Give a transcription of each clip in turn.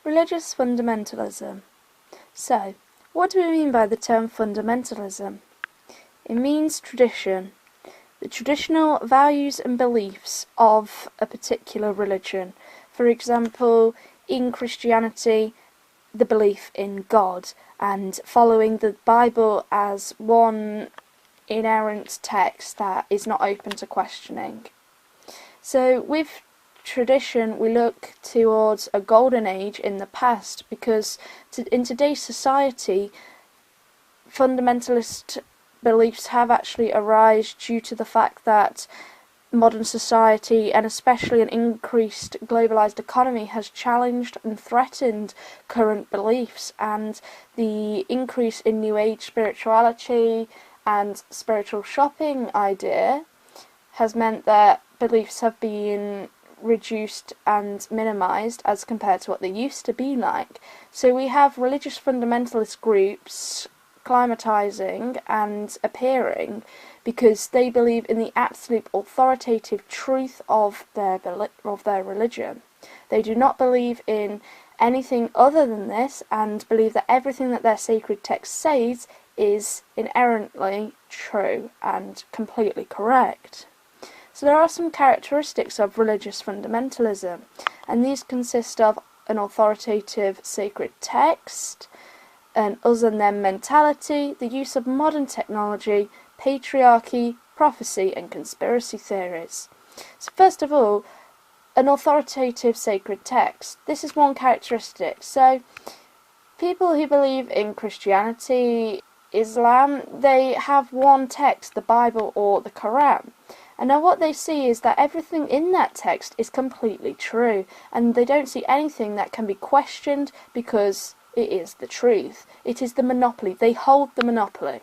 Religious fundamentalism. So, what do we mean by the term fundamentalism? It means tradition, the traditional values and beliefs of a particular religion. For example, in Christianity, the belief in God and following the Bible as one inerrant text that is not open to questioning. So with tradition we look towards a golden age in the past, because in today's society fundamentalist beliefs have actually arisen due to the fact that modern society, and especially an increased globalized economy, has challenged and threatened current beliefs, and the increase in New Age spirituality and spiritual shopping idea has meant that beliefs have been reduced and minimised as compared to what they used to be like. So we have religious fundamentalist groups climatising and appearing because they believe in the absolute authoritative truth of their religion. They do not believe in anything other than this, and believe that everything that their sacred text says is inherently true and completely correct. So there are some characteristics of religious fundamentalism, and these consist of an authoritative sacred text, an us and them mentality, the use of modern technology, patriarchy, prophecy and conspiracy theories. So first of all, an authoritative sacred text. This is one characteristic. So people who believe in Christianity, Islam, they have one text, the Bible or the Quran. And now what they see is that everything in that text is completely true, and they don't see anything that can be questioned because it is the truth. It is the monopoly. They hold the monopoly.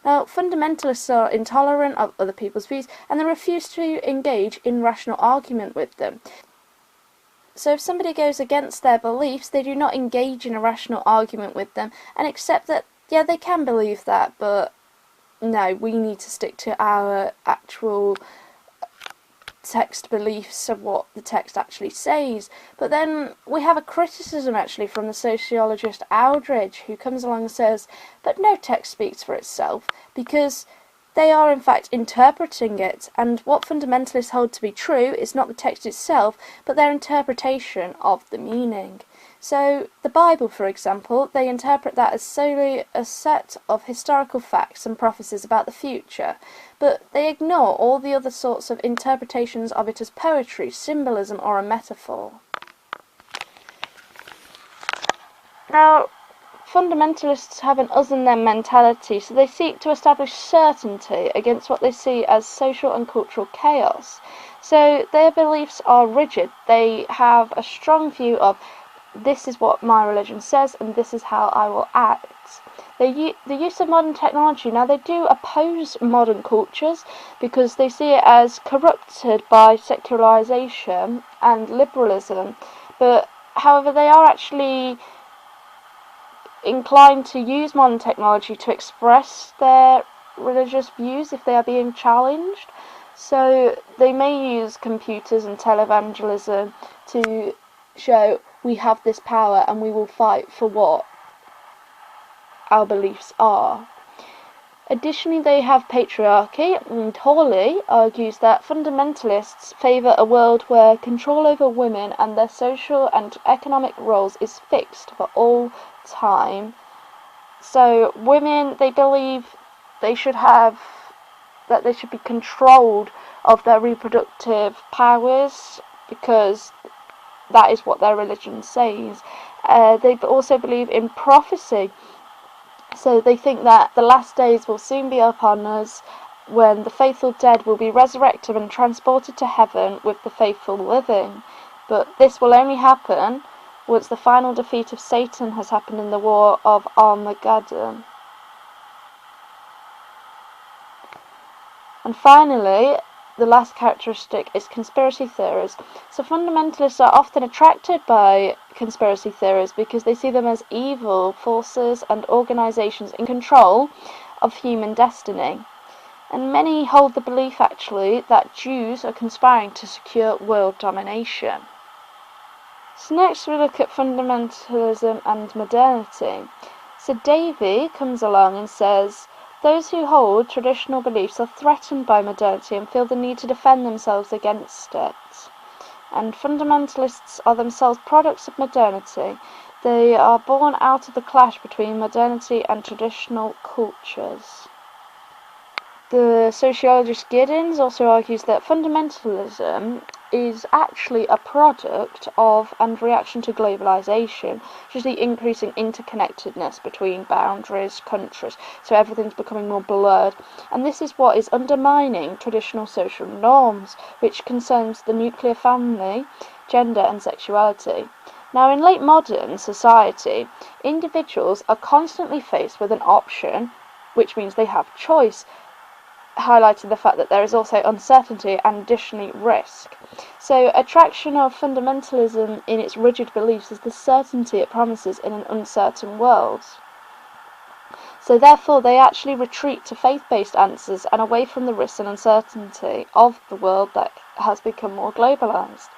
Now, fundamentalists are intolerant of other people's views, and they refuse to engage in rational argument with them. So if somebody goes against their beliefs, they do not engage in a rational argument with them and accept that, yeah, they can believe that, but no, we need to stick to our actual text beliefs of what the text actually says. But then we have a criticism actually from the sociologist Aldridge, who comes along and says, but no text speaks for itself, because they are in fact interpreting it, and what fundamentalists hold to be true is not the text itself, but their interpretation of the meaning. So the Bible, for example, they interpret that as solely a set of historical facts and prophecies about the future, but they ignore all the other sorts of interpretations of it as poetry, symbolism or a metaphor. Now, fundamentalists have an us and them mentality, so they seek to establish certainty against what they see as social and cultural chaos. So their beliefs are rigid. They have a strong view of this is what my religion says and this is how I will act. The use of modern technology, now they do oppose modern cultures because they see it as corrupted by secularization and liberalism, but however they are actually inclined to use modern technology to express their religious views if they are being challenged. So they may use computers and televangelism to show we have this power and we will fight for what our beliefs are. Additionally, they have patriarchy, and Hawley argues that fundamentalists favour a world where control over women and their social and economic roles is fixed for all time. So women, they believe they should be controlled of their reproductive powers because that is what their religion says. They also believe in prophecy. So they think that the last days will soon be upon us, when the faithful dead will be resurrected and transported to heaven with the faithful living. But this will only happen once the final defeat of Satan has happened in the war of Armageddon. And finally, the last characteristic is conspiracy theories. So fundamentalists are often attracted by conspiracy theories because they see them as evil forces and organisations in control of human destiny. And many hold the belief actually that Jews are conspiring to secure world domination. So next we look at fundamentalism and modernity. So Davy comes along and says, those who hold traditional beliefs are threatened by modernity and feel the need to defend themselves against it. And fundamentalists are themselves products of modernity. They are born out of the clash between modernity and traditional cultures. The sociologist Giddens also argues that fundamentalism is actually a product of and reaction to globalization, which is the increasing interconnectedness between boundaries, countries, so everything's becoming more blurred. And this is what is undermining traditional social norms, which concerns the nuclear family, gender and sexuality. Now, in late modern society, individuals are constantly faced with an option, which means they have choice, highlighting the fact that there is also uncertainty and additionally risk. So attraction of fundamentalism in its rigid beliefs is the certainty it promises in an uncertain world. So therefore they actually retreat to faith-based answers and away from the risks and uncertainty of the world that has become more globalized.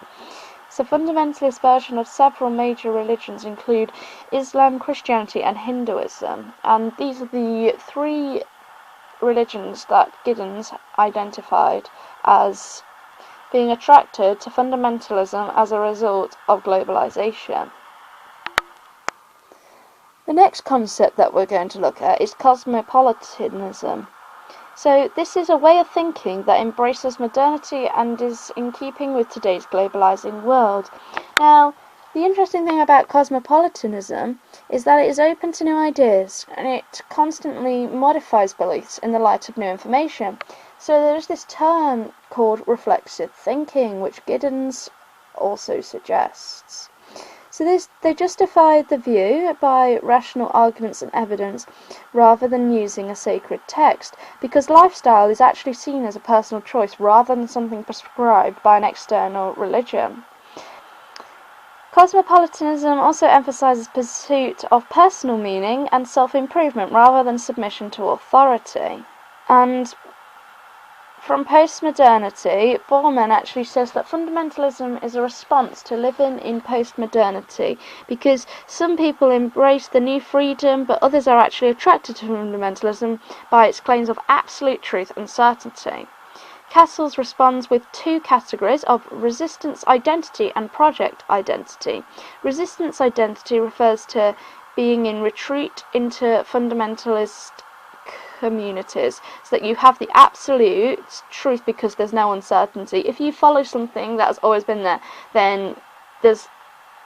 So fundamentalist versions of several major religions include Islam, Christianity and Hinduism, and these are the three religions that Giddens identified as being attracted to fundamentalism as a result of globalization. The next concept that we're going to look at is cosmopolitanism. So this is a way of thinking that embraces modernity and is in keeping with today's globalizing world. Now, the interesting thing about cosmopolitanism is that it is open to new ideas and it constantly modifies beliefs in the light of new information. So there's this term called reflexive thinking, which Giddens also suggests. So they justify the view by rational arguments and evidence rather than using a sacred text, because lifestyle is actually seen as a personal choice rather than something prescribed by an external religion. Cosmopolitanism also emphasizes pursuit of personal meaning and self-improvement rather than submission to authority. And from postmodernity, Borman actually says that fundamentalism is a response to living in postmodernity, because some people embrace the new freedom, but others are actually attracted to fundamentalism by its claims of absolute truth and certainty. Castles responds with two categories of resistance identity and project identity. Resistance identity refers to being in retreat into fundamentalist communities, so that you have the absolute truth because there's no uncertainty. If you follow something that has always been there, then there's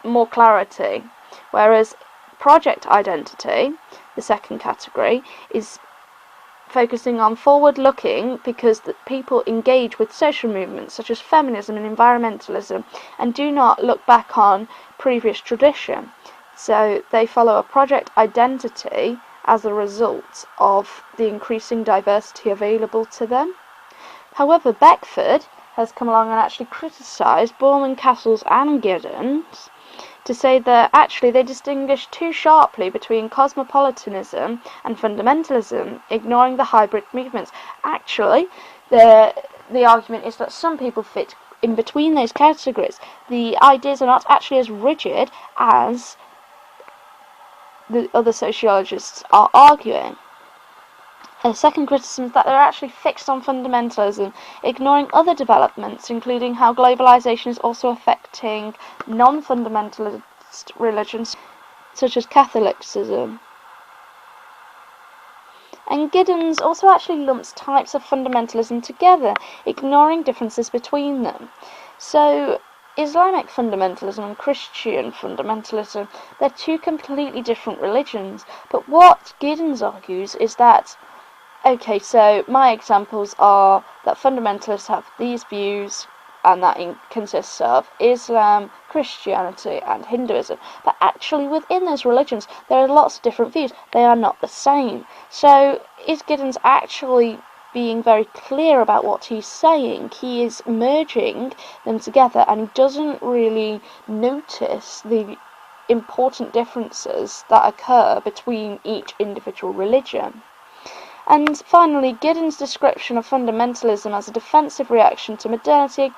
more clarity. Whereas project identity, the second category, is focusing on forward-looking because the people engage with social movements such as feminism and environmentalism and do not look back on previous tradition. So they follow a project identity as a result of the increasing diversity available to them. However, Beckford has come along and actually criticised Borman, Castles and Giddens to say that actually they distinguish too sharply between cosmopolitanism and fundamentalism, ignoring the hybrid movements. Actually, the argument is that some people fit in between those categories. The ideas are not actually as rigid as the other sociologists are arguing. A second criticism is that they're actually fixed on fundamentalism, ignoring other developments, including how globalization is also affecting non-fundamentalist religions, such as Catholicism. And Giddens also actually lumps types of fundamentalism together, ignoring differences between them. So, Islamic fundamentalism and Christian fundamentalism, they're two completely different religions, but what Giddens argues is that okay, so my examples are that fundamentalists have these views, and that consists of Islam, Christianity and Hinduism. But actually within those religions there are lots of different views. They are not the same. So is Giddens actually being very clear about what he's saying? He is merging them together and he doesn't really notice the important differences that occur between each individual religion. And finally, Giddens' description of fundamentalism as a defensive reaction to modernity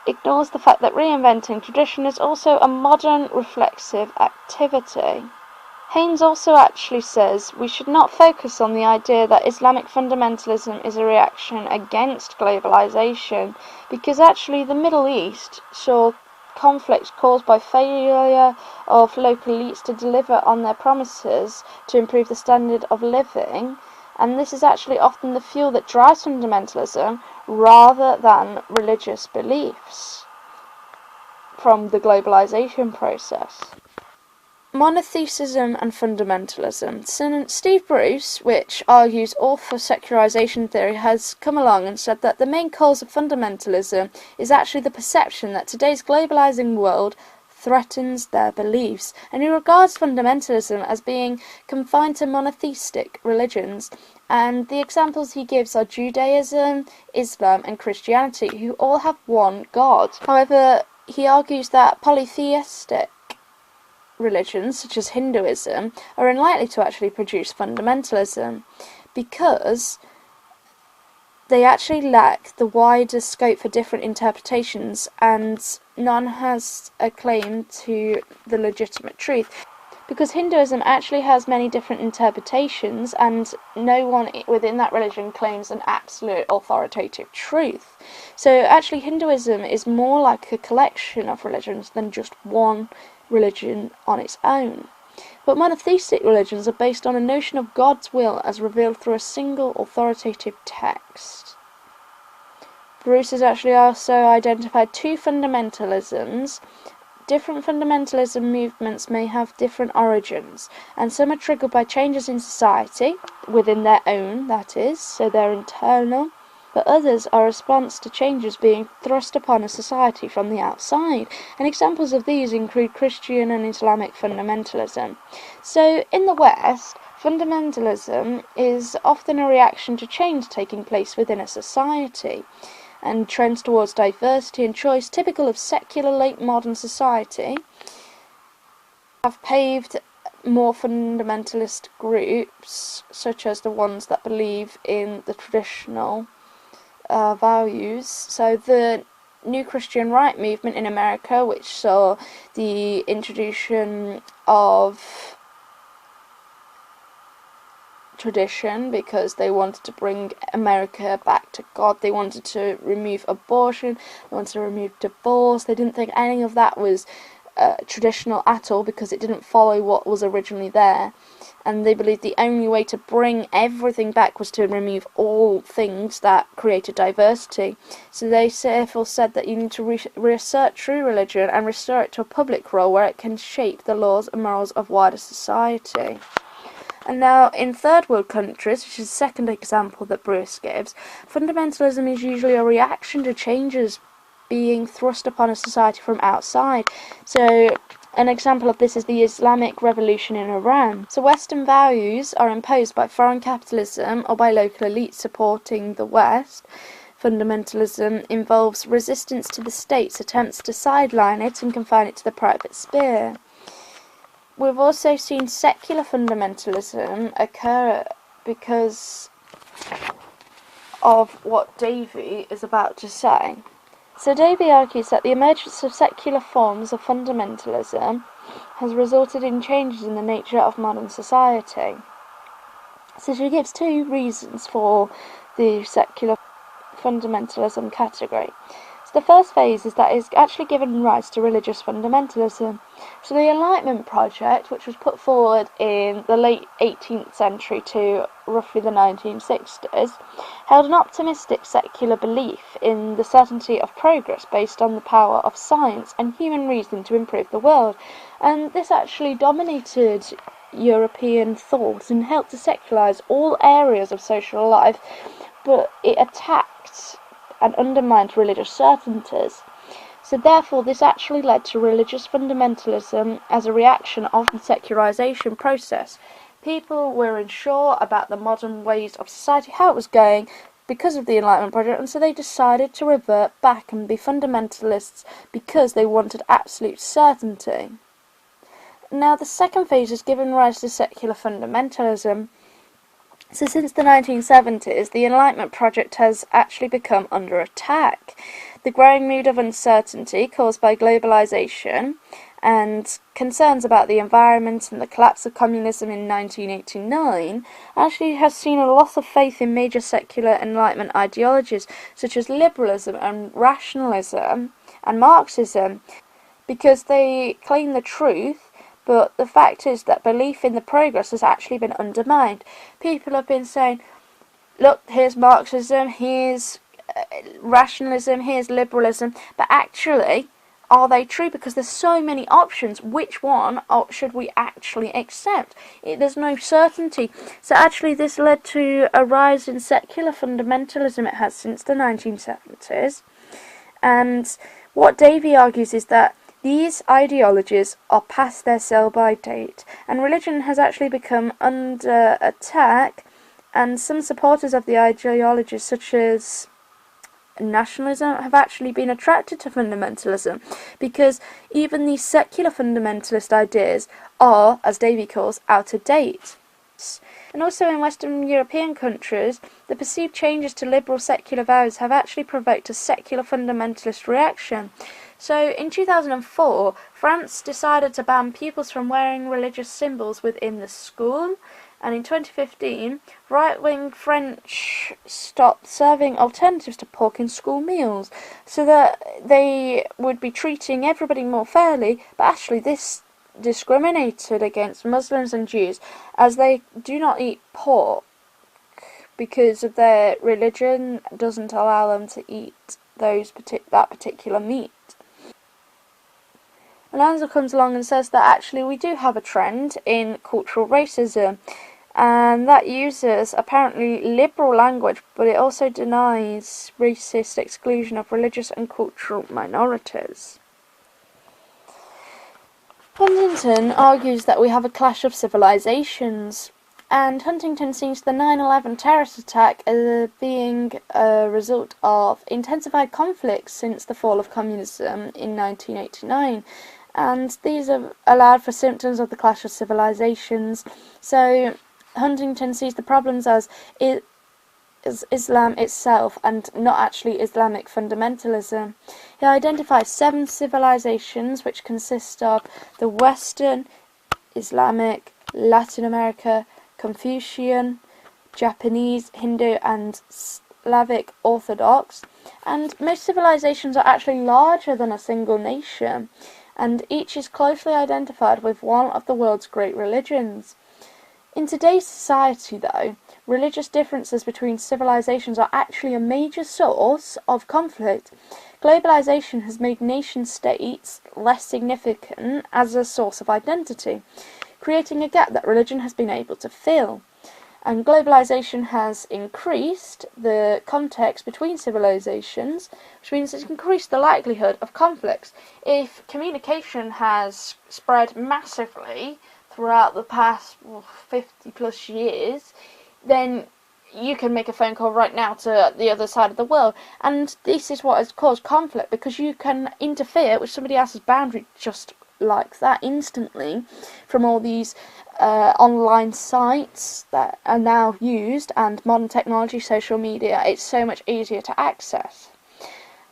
ignores the fact that reinventing tradition is also a modern reflexive activity. Haynes also actually says we should not focus on the idea that Islamic fundamentalism is a reaction against globalization, because actually the Middle East saw conflicts caused by failure of local elites to deliver on their promises to improve the standard of living, and this is actually often the fuel that drives fundamentalism rather than religious beliefs from the globalization process. Monotheism and fundamentalism. So Steve Bruce, which argues all for secularization theory, has come along and said that the main cause of fundamentalism is actually the perception that today's globalizing world threatens their beliefs, and he regards fundamentalism as being confined to monotheistic religions, and the examples he gives are Judaism, Islam and Christianity, who all have one God. However, he argues that polytheistic religions, such as Hinduism, are unlikely to actually produce fundamentalism because they actually lack the wider scope for different interpretations, and none has a claim to the legitimate truth. Because Hinduism actually has many different interpretations, and no one within that religion claims an absolute authoritative truth. So actually Hinduism is more like a collection of religions than just one religion on its own. But monotheistic religions are based on a notion of God's will as revealed through a single authoritative text. Bruce has actually also identified two fundamentalisms. Different fundamentalism movements may have different origins, and some are triggered by changes in society, within their own, that is, so they're internal, but others are a response to changes being thrust upon a society from the outside, and examples of these include Christian and Islamic fundamentalism. So, in the West, fundamentalism is often a reaction to change taking place within a society, and trends towards diversity and choice, typical of secular late modern society, have paved more fundamentalist groups, such as the ones that believe in the traditional values. So the New Christian Right movement in America, which saw the introduction of tradition because they wanted to bring America back to God. They wanted to remove abortion, they wanted to remove divorce. They didn't think any of that was traditional at all because it didn't follow what was originally there, and they believed the only way to bring everything back was to remove all things that created diversity. So they therefore said that you need to reassert true religion and restore it to a public role where it can shape the laws and morals of wider society. And now, in third world countries, which is the second example that Bruce gives, fundamentalism is usually a reaction to changes being thrust upon a society from outside. So, an example of this is the Islamic Revolution in Iran. So, Western values are imposed by foreign capitalism or by local elites supporting the West. Fundamentalism involves resistance to the state's attempts to sideline it and confine it to the private sphere. We've also seen secular fundamentalism occur because of what Davey is about to say. So Davey argues that the emergence of secular forms of fundamentalism has resulted in changes in the nature of modern society. So she gives two reasons for the secular fundamentalism category. So the first phase is that it's actually given rise to religious fundamentalism. So the Enlightenment project, which was put forward in the late 18th century to roughly the 1960s, held an optimistic secular belief in the certainty of progress based on the power of science and human reason to improve the world. And this actually dominated European thought and helped to secularize all areas of social life, but it attacked and undermined religious certainties. So therefore this actually led to religious fundamentalism as a reaction of the secularization process. People were unsure about the modern ways of society, how it was going, because of the Enlightenment project, and so they decided to revert back and be fundamentalists because they wanted absolute certainty. Now the second phase has given rise to secular fundamentalism. So since the 1970s, the Enlightenment project has actually become under attack. the growing mood of uncertainty caused by globalization and concerns about the environment and the collapse of communism in 1989 actually has seen a loss of faith in major secular Enlightenment ideologies such as liberalism and rationalism and Marxism, because they claim the truth, but the fact is that belief in the progress has actually been undermined. People have been saying, look, here's Marxism, here's rationalism, here's liberalism, but actually, are they true? Because there's so many options. Which one should we actually accept? There's no certainty. So actually this led to a rise in secular fundamentalism it has since the 1970s. And what Davey argues is that these ideologies are past their sell-by date, and religion has actually become under attack, and some supporters of the ideologies such as nationalism have actually been attracted to fundamentalism, because even these secular fundamentalist ideas are, as Davey calls, out of date. And also in Western European countries, the perceived changes to liberal secular values have actually provoked a secular fundamentalist reaction. So in 2004, France decided to ban pupils from wearing religious symbols within the school, and in 2015, right-wing French stopped serving alternatives to pork in school meals, so that they would be treating everybody more fairly, but actually this discriminated against Muslims and Jews, as they do not eat pork because of their religion doesn't allow them to eat that particular meat. Alonso comes along and says that actually we do have a trend in cultural racism, and that uses apparently liberal language, but it also denies racist exclusion of religious and cultural minorities. Huntington argues that we have a clash of civilizations, and Huntington sees the 9/11 terrorist attack as being a result of intensified conflicts since the fall of communism in 1989, and these have allowed for symptoms of the clash of civilizations. So Huntington sees the problems as Islam itself and not actually Islamic fundamentalism. He identifies 7 civilizations which consist of the Western, Islamic, Latin America, Confucian, Japanese, Hindu and Slavic Orthodox, and most civilizations are actually larger than a single nation, and each is closely identified with one of the world's great religions. In today's society, though, religious differences between civilizations are actually a major source of conflict. Globalization has made nation-states less significant as a source of identity, creating a gap that religion has been able to fill. And globalization has increased the context between civilizations, which means it's increased the likelihood of conflicts. If communication has spread massively throughout the past 50 plus years, then you can make a phone call right now to the other side of the world, and this is what has caused conflict, because you can interfere with somebody else's boundary just like that instantly from all these online sites that are now used, and modern technology, social media. It's so much easier to access.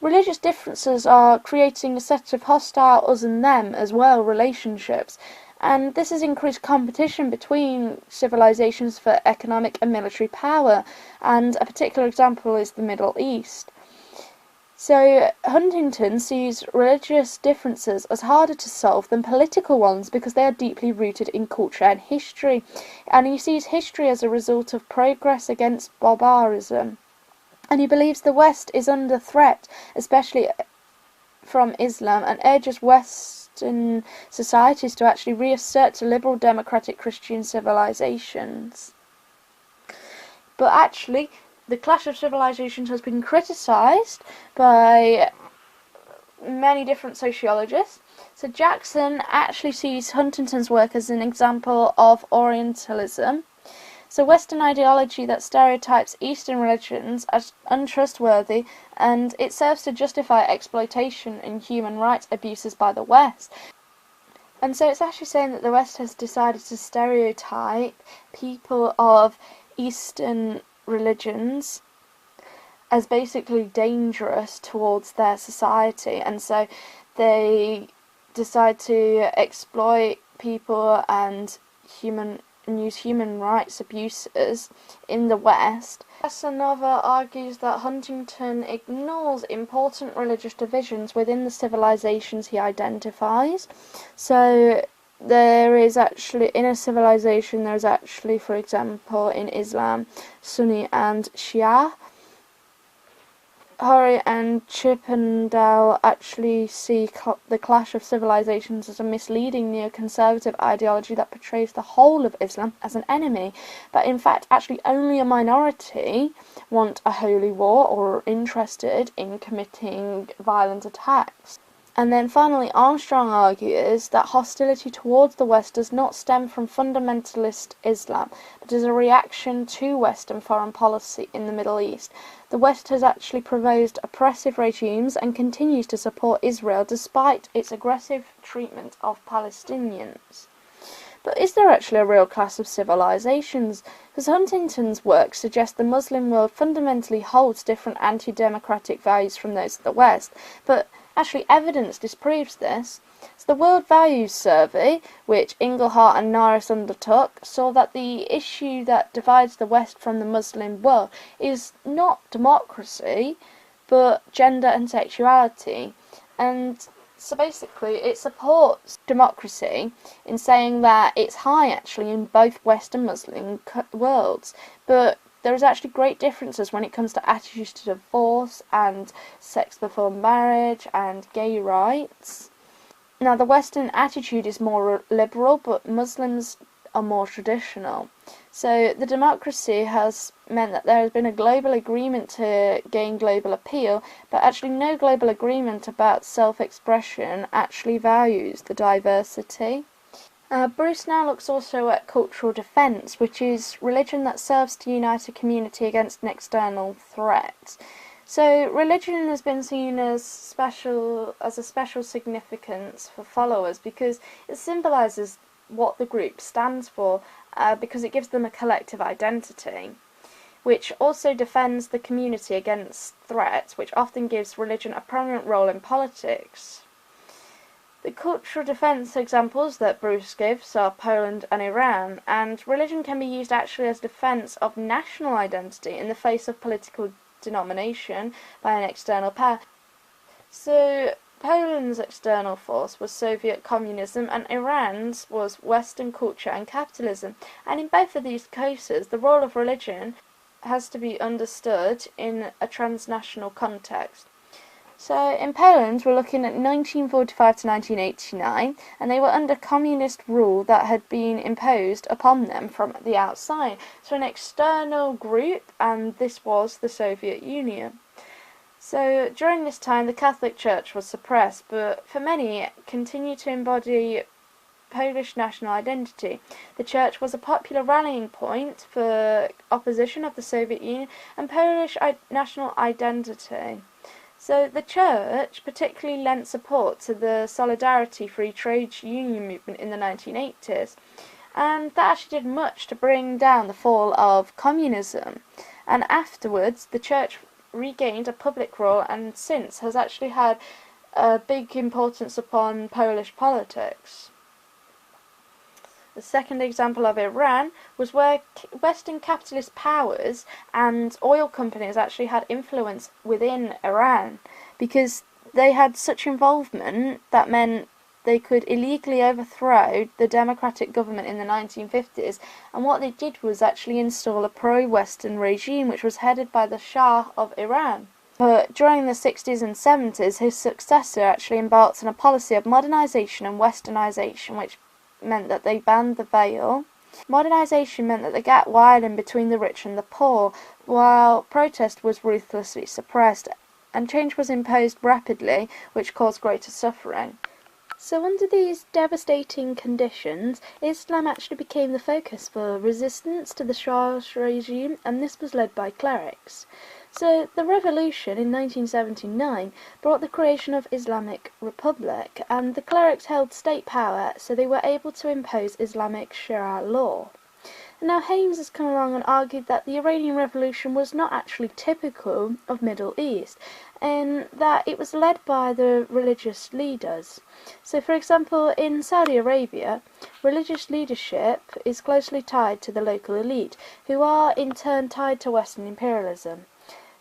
Religious differences are creating a set of hostile us and them as well relationships, and this has increased competition between civilizations for economic and military power, and a particular example is the Middle East. So Huntington sees religious differences as harder to solve than political ones, because they are deeply rooted in culture and history, and he sees history as a result of progress against barbarism, and he believes the West is under threat, especially from Islam, and urges Western societies to actually reassert to liberal democratic Christian civilizations. But actually, the clash of civilizations has been criticised by many different sociologists. So Jackson actually sees Huntington's work as an example of Orientalism. So Western ideology that stereotypes Eastern religions as untrustworthy, and it serves to justify exploitation and human rights abuses by the West. And so it's actually saying that the West has decided to stereotype people of Eastern religions as basically dangerous towards their society, and so they decide to exploit people and use human rights abuses in the West. Casanova argues that Huntington ignores important religious divisions within the civilizations he identifies. So there is actually, in a civilization, there is actually, for example, in Islam, Sunni and Shia. Horry and Chippendale actually see the clash of civilizations as a misleading neoconservative ideology that portrays the whole of Islam as an enemy, but in fact actually only a minority want a holy war or are interested in committing violent attacks. And then finally, Armstrong argues that hostility towards the West does not stem from fundamentalist Islam, but is a reaction to Western foreign policy in the Middle East. The West has actually proposed oppressive regimes and continues to support Israel despite its aggressive treatment of Palestinians. But is there actually a real class of civilizations? Because Huntington's work suggests the Muslim world fundamentally holds different anti-democratic values from those of the West, but actually evidence disproves this. So the World Values Survey, which Inglehart and Naris undertook, saw that the issue that divides the West from the Muslim world is not democracy, but gender and sexuality. And so basically it supports democracy in saying that it's high actually in both West and Muslim worlds, but there is actually great differences when it comes to attitudes to divorce and sex before marriage and gay rights. Now, the Western attitude is more liberal, but Muslims are more traditional. So the democracy has meant that there has been a global agreement to gain global appeal, but actually no global agreement about self-expression actually values the diversity. Bruce now looks also at cultural defence, which is religion that serves to unite a community against an external threat. So religion has been seen as a special significance for followers because it symbolises what the group stands for, because it gives them a collective identity, which also defends the community against threats, which often gives religion a prominent role in politics. The cultural defence examples that Bruce gives are Poland and Iran, and religion can be used actually as defence of national identity in the face of political denomination by an external power. So Poland's external force was Soviet communism and Iran's was Western culture and capitalism, and in both of these cases the role of religion has to be understood in a transnational context. So in Poland, we're looking at 1945 to 1989, and they were under communist rule that had been imposed upon them from the outside. So an external group, and this was the Soviet Union. So during this time, the Catholic Church was suppressed, but for many, it continued to embody Polish national identity. The church was a popular rallying point for opposition of the Soviet Union and Polish national identity. So the church particularly lent support to the Solidarity free trade union movement in the 1980s, and that actually did much to bring down the fall of communism. And afterwards, the church regained a public role and since has actually had a big importance upon Polish politics. The second example of Iran was where Western capitalist powers and oil companies actually had influence within Iran, because they had such involvement that meant they could illegally overthrow the democratic government in the 1950s, and what they did was actually install a pro-Western regime which was headed by the Shah of Iran. But during the 60s and 70s, his successor actually embarked on a policy of modernisation and westernisation, which meant that they banned the veil. Modernisation meant that the gap widened between the rich and the poor, while protest was ruthlessly suppressed, and change was imposed rapidly, which caused greater suffering. So under these devastating conditions, Islam actually became the focus for resistance to the Shah's regime, and this was led by clerics. So the revolution in 1979 brought the creation of Islamic Republic, and the clerics held state power, so they were able to impose Islamic Sharia law. Now Haynes has come along and argued that the Iranian Revolution was not actually typical of Middle East, in that it was led by the religious leaders. So for example, in Saudi Arabia, religious leadership is closely tied to the local elite, who are in turn tied to Western imperialism.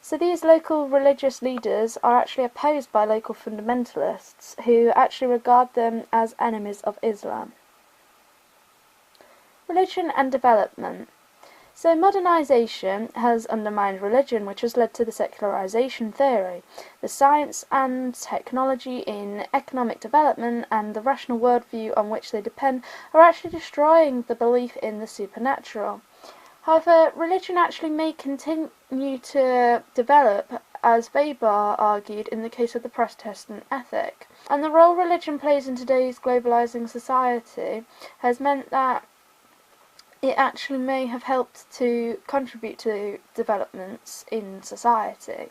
So these local religious leaders are actually opposed by local fundamentalists, who actually regard them as enemies of Islam. Religion and development. So modernization has undermined religion, which has led to the secularization theory. The science and technology in economic development and the rational worldview on which they depend are actually destroying the belief in the supernatural. However, religion actually may continue to develop, as Weber argued in the case of the Protestant ethic. And the role religion plays in today's globalizing society has meant that it actually may have helped to contribute to developments in society.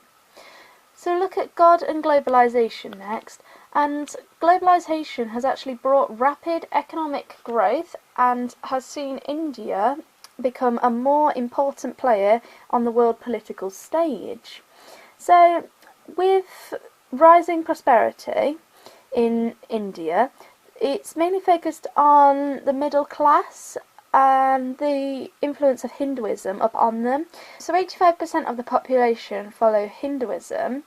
So look at God and globalization next. And globalization has actually brought rapid economic growth and has seen India become a more important player on the world political stage. So with rising prosperity in India, it's mainly focused on the middle class and the influence of Hinduism upon them. So 85% of the population follow Hinduism,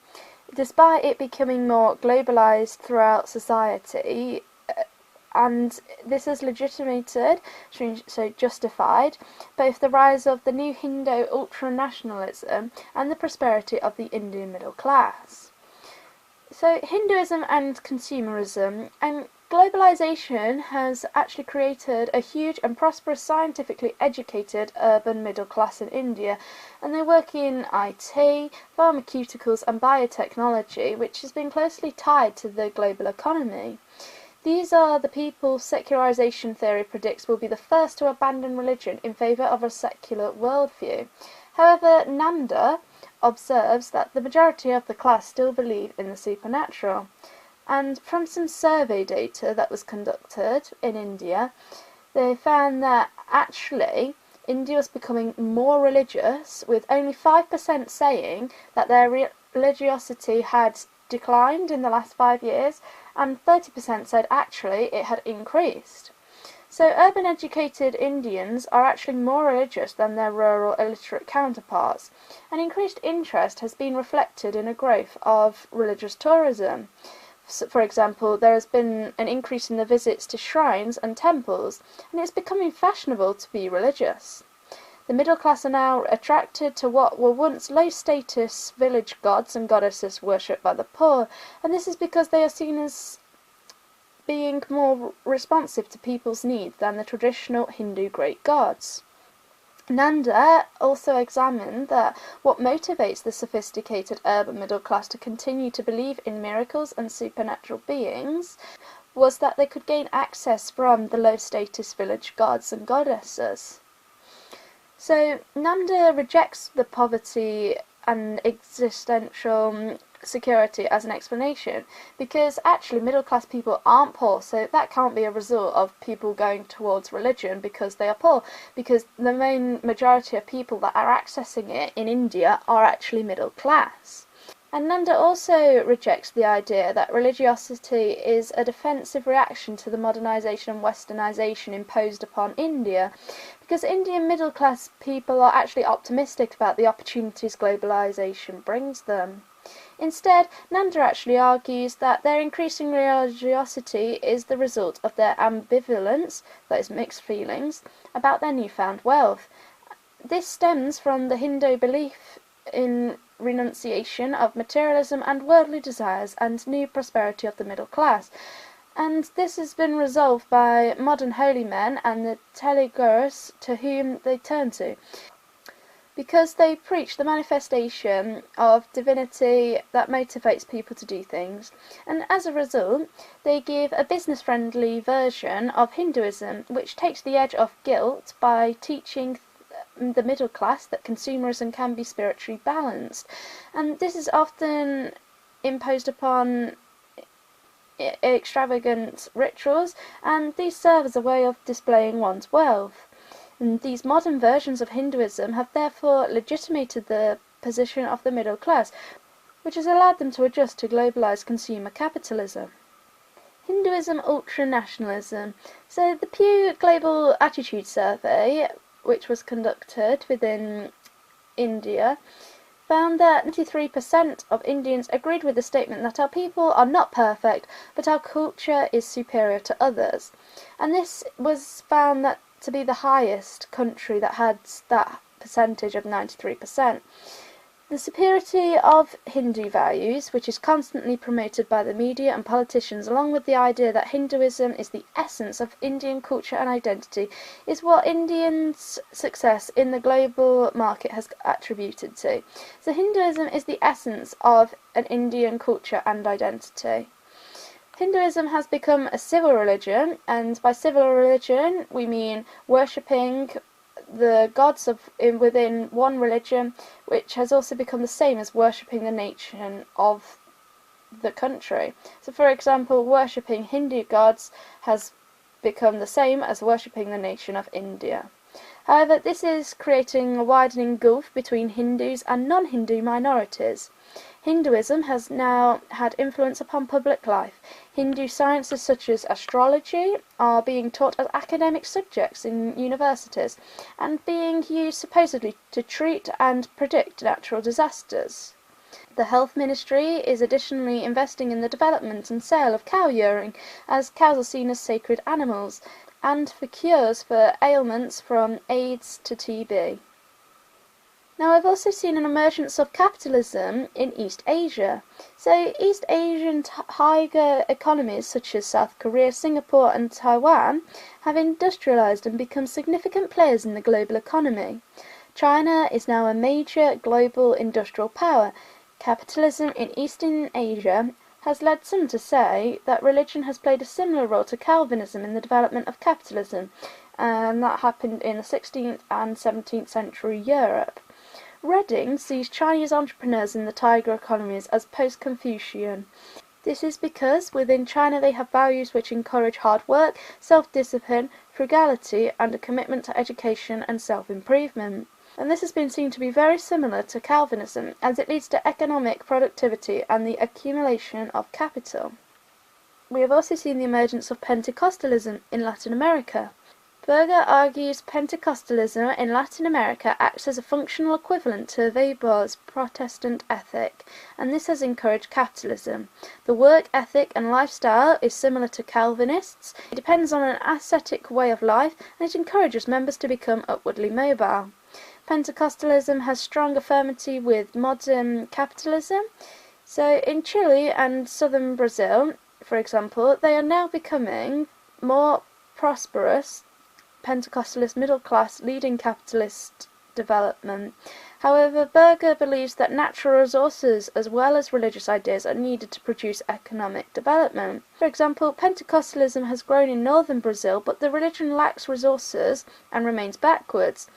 despite it becoming more globalised throughout society, and this has legitimated, so justified, both the rise of the new Hindu ultra-nationalism and the prosperity of the Indian middle class. So Hinduism and consumerism and globalization has actually created a huge and prosperous scientifically educated urban middle class in India, and they work in IT, pharmaceuticals and biotechnology, which has been closely tied to the global economy. These are the people secularization theory predicts will be the first to abandon religion in favour of a secular worldview. However, Nanda observes that the majority of the class still believe in the supernatural. And from some survey data that was conducted in India, they found that actually India was becoming more religious, with only 5% saying that their religiosity had declined in the last 5 years, and 30% said actually it had increased. So urban educated Indians are actually more religious than their rural illiterate counterparts, and increased interest has been reflected in a growth of religious tourism. So, for example, there has been an increase in the visits to shrines and temples, and it's becoming fashionable to be religious. The middle class are now attracted to what were once low-status village gods and goddesses worshipped by the poor, and this is because they are seen as being more responsive to people's needs than the traditional Hindu great gods. Nanda also examined that what motivates the sophisticated urban middle class to continue to believe in miracles and supernatural beings was that they could gain access from the low-status village gods and goddesses. So Nanda rejects the poverty and existential security as an explanation, because actually middle class people aren't poor, so that can't be a result of people going towards religion because they are poor, because the main majority of people that are accessing it in India are actually middle class. And Nanda also rejects the idea that religiosity is a defensive reaction to the modernisation and westernisation imposed upon India, because Indian middle class people are actually optimistic about the opportunities globalisation brings them. Instead, Nanda actually argues that their increasing religiosity is the result of their ambivalence, that is mixed feelings, about their newfound wealth. This stems from the Hindu belief in renunciation of materialism and worldly desires and new prosperity of the middle class. And this has been resolved by modern holy men and the telegurus to whom they turn to, because they preach the manifestation of divinity that motivates people to do things, and as a result they give a business-friendly version of Hinduism which takes the edge off guilt by teaching the middle class that consumerism can be spiritually balanced, and this is often imposed upon extravagant rituals, and these serve as a way of displaying one's wealth. And these modern versions of Hinduism have therefore legitimated the position of the middle class, which has allowed them to adjust to globalised consumer capitalism. Hinduism ultra-nationalism. So the Pew Global Attitude Survey, which was conducted within India, found that 93% of Indians agreed with the statement that our people are not perfect, but our culture is superior to others. And this was found that to be the highest country that had that percentage of 93%. The superiority of Hindu values, which is constantly promoted by the media and politicians, along with the idea that Hinduism is the essence of Indian culture and identity, is what Indians' success in the global market has attributed to. So Hinduism is the essence of an Indian culture and identity. Hinduism has become a civil religion, and by civil religion we mean worshipping the gods within one religion, which has also become the same as worshipping the nation of the country. So for example, worshipping Hindu gods has become the same as worshipping the nation of India. However, this is creating a widening gulf between Hindus and non-Hindu minorities. Hinduism has now had influence upon public life. Hindu sciences such as astrology are being taught as academic subjects in universities and being used supposedly to treat and predict natural disasters. The Health Ministry is additionally investing in the development and sale of cow urine, as cows are seen as sacred animals, and for cures for ailments from AIDS to TB. Now, I've also seen an emergence of capitalism in East Asia. So East Asian tiger economies such as South Korea, Singapore and Taiwan have industrialized and become significant players in the global economy. China is now a major global industrial power. Capitalism in Eastern Asia has led some to say that religion has played a similar role to Calvinism in the development of capitalism, and that happened in the 16th and 17th century Europe. Reading sees Chinese entrepreneurs in the tiger economies as post-Confucian. This is because within China they have values which encourage hard work, self-discipline, frugality and a commitment to education and self-improvement. And this has been seen to be very similar to Calvinism, as it leads to economic productivity and the accumulation of capital. We have also seen the emergence of Pentecostalism in Latin America. Berger argues Pentecostalism in Latin America acts as a functional equivalent to Weber's Protestant ethic, and this has encouraged capitalism. The work ethic and lifestyle is similar to Calvinists. It depends on an ascetic way of life, and it encourages members to become upwardly mobile. Pentecostalism has strong affinity with modern capitalism. So in Chile and southern Brazil, for example, they are now becoming more prosperous Pentecostalist middle class leading capitalist development. However, Berger believes that natural resources as well as religious ideas are needed to produce economic development. For example, Pentecostalism has grown in northern Brazil, but the religion lacks resources and remains backwards.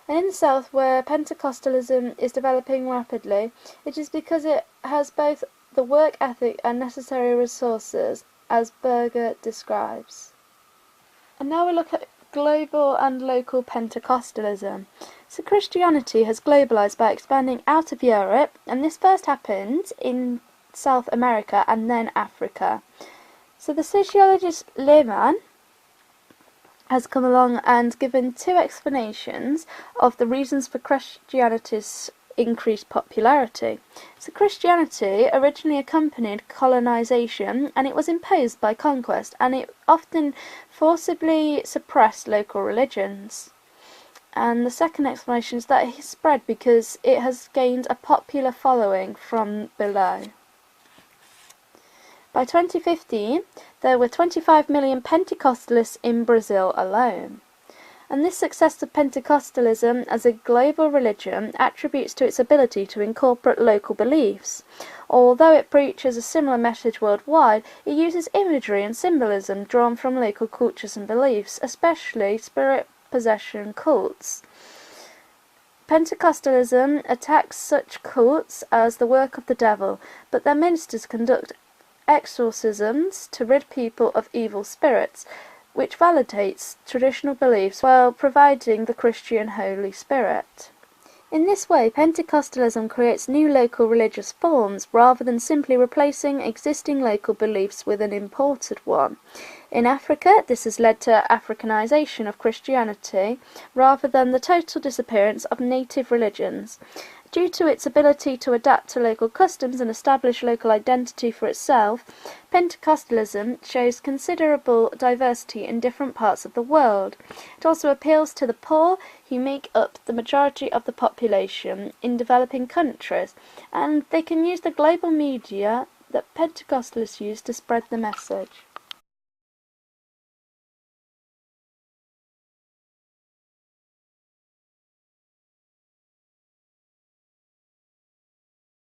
And in the south, where Pentecostalism is developing rapidly, it is because it has both the work ethic and necessary resources, as Berger describes. And now we look at global and local Pentecostalism. So Christianity has globalized by expanding out of Europe, and this first happened in South America and then Africa. So the sociologist Lehmann has come along and given two explanations of the reasons for Christianity's increased popularity. So Christianity originally accompanied colonization, and it was imposed by conquest, and it often forcibly suppressed local religions. And the second explanation is that it has spread because it has gained a popular following from below. By 2015, there were 25 million Pentecostalists in Brazil alone. And this success of Pentecostalism as a global religion attributes to its ability to incorporate local beliefs. Although it preaches a similar message worldwide, it uses imagery and symbolism drawn from local cultures and beliefs, especially spirit possession cults. Pentecostalism attacks such cults as the work of the devil, but their ministers conduct exorcisms to rid people of evil spirits. which validates traditional beliefs while providing the Christian Holy Spirit. In this way, Pentecostalism creates new local religious forms rather than simply replacing existing local beliefs with an imported one. In Africa, this has led to Africanization of Christianity rather than the total disappearance of native religions. Due to its ability to adapt to local customs and establish local identity for itself, Pentecostalism shows considerable diversity in different parts of the world. It also appeals to the poor, who make up the majority of the population in developing countries, and they can use the global media that Pentecostalists use to spread the message.